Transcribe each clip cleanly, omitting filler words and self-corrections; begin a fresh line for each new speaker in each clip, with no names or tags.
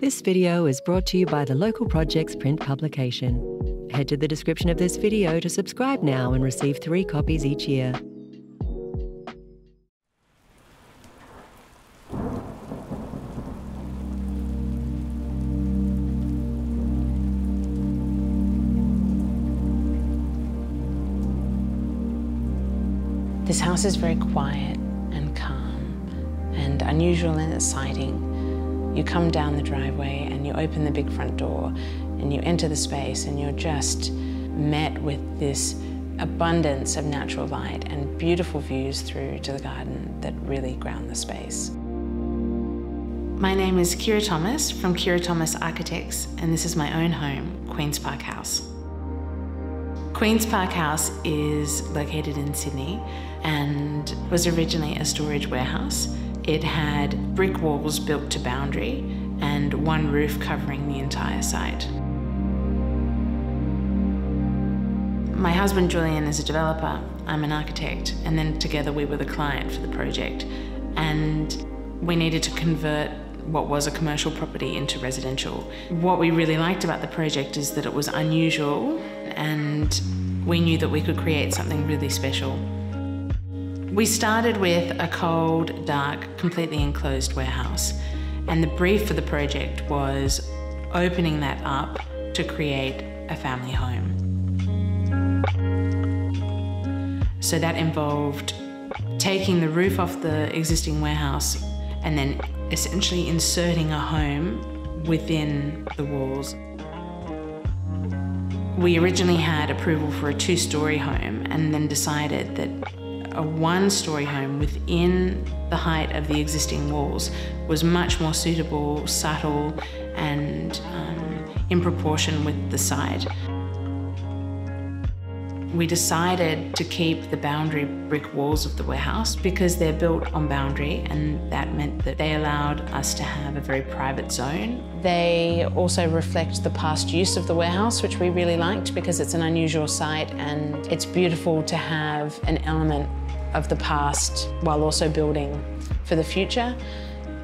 This video is brought to you by the Local Projects print publication. Head to the description of this video to subscribe now and receive 3 copies each year.
This house is very quiet and calm and unusual in its siting. You come down the driveway and you open the big front door and you enter the space and you're just met with this abundance of natural light and beautiful views through to the garden that really ground the space. My name is Kira Thomas from Kira Thomas Architects, and this is my own home, Queen's Park House. Queen's Park House is located in Sydney and was originally a storage warehouse. It had brick walls built to boundary and one roof covering the entire site. My husband Julian is a developer, I'm an architect, and then together we were the client for the project. And we needed to convert what was a commercial property into residential. What we really liked about the project is that it was unusual and we knew that we could create something really special. We started with a cold, dark, completely enclosed warehouse, and the brief for the project was opening that up to create a family home. So that involved taking the roof off the existing warehouse and then essentially inserting a home within the walls. We originally had approval for a 2-story home and then decided that a 1-story home within the height of the existing walls was much more suitable, subtle, and in proportion with the site. We decided to keep the boundary brick walls of the warehouse because they're built on boundary, and that meant that they allowed us to have a very private zone. They also reflect the past use of the warehouse, which we really liked because it's an unusual site and it's beautiful to have an element of the past while also building for the future.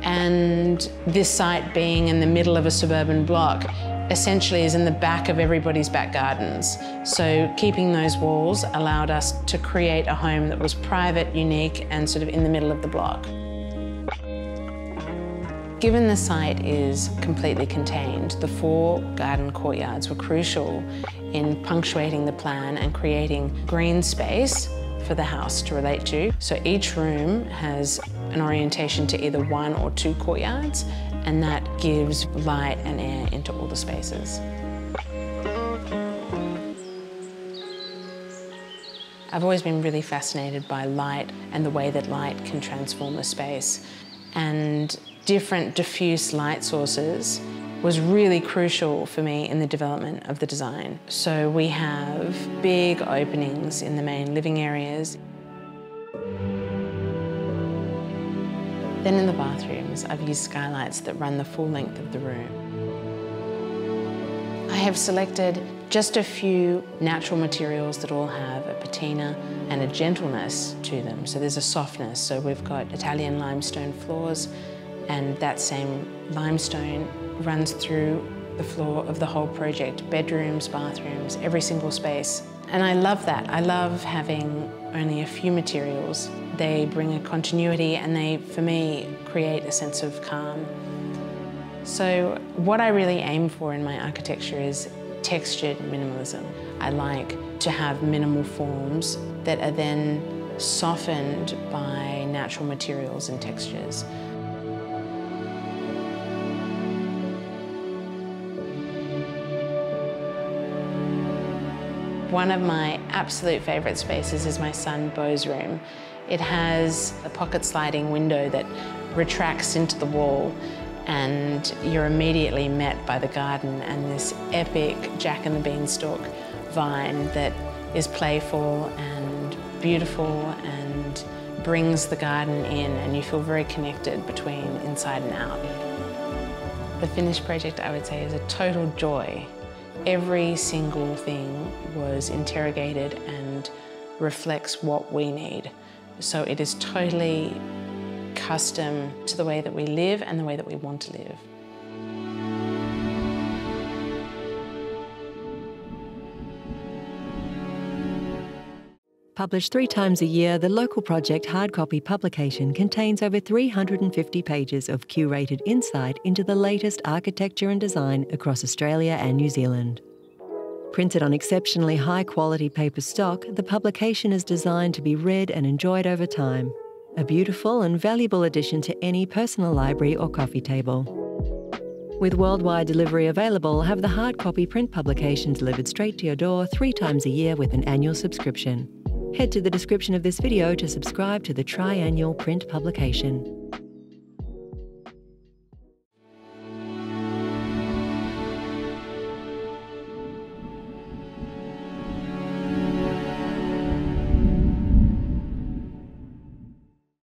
And this site being in the middle of a suburban block essentially is in the back of everybody's back gardens. So keeping those walls allowed us to create a home that was private, unique, and sort of in the middle of the block. Given the site is completely contained, the 4 garden courtyards were crucial in punctuating the plan and creating green space for the house to relate to. So each room has an orientation to either 1 or 2 courtyards, and that gives light and air into all the spaces. I've always been really fascinated by light and the way that light can transform a space. And different diffuse light sources was really crucial for me in the development of the design. So we have big openings in the main living areas. Then in the bathrooms, I've used skylights that run the full length of the room. I have selected just a few natural materials that all have a patina and a gentleness to them. So there's a softness. So we've got Italian limestone floors, and that same limestone runs through the floor of the whole project, bedrooms, bathrooms, every single space. And I love that. I love having only a few materials. They bring a continuity and they, for me, create a sense of calm. So what I really aim for in my architecture is textured minimalism. I like to have minimal forms that are then softened by natural materials and textures. One of my absolute favourite spaces is my son Beau's room. It has a pocket sliding window that retracts into the wall, and you're immediately met by the garden and this epic Jack and the Beanstalk vine that is playful and beautiful and brings the garden in, and you feel very connected between inside and out. The finished project, I would say, is a total joy. Every single thing was interrogated and reflects what we need. So it is totally custom to the way that we live and the way that we want to live.
Published 3 times a year, the Local Project hard copy publication contains over 350 pages of curated insight into the latest architecture and design across Australia and New Zealand. Printed on exceptionally high-quality paper stock, the publication is designed to be read and enjoyed over time. A beautiful and valuable addition to any personal library or coffee table. With worldwide delivery available, have the hard copy print publication delivered straight to your door 3 times a year with an annual subscription. Head to the description of this video to subscribe to the triannual print publication.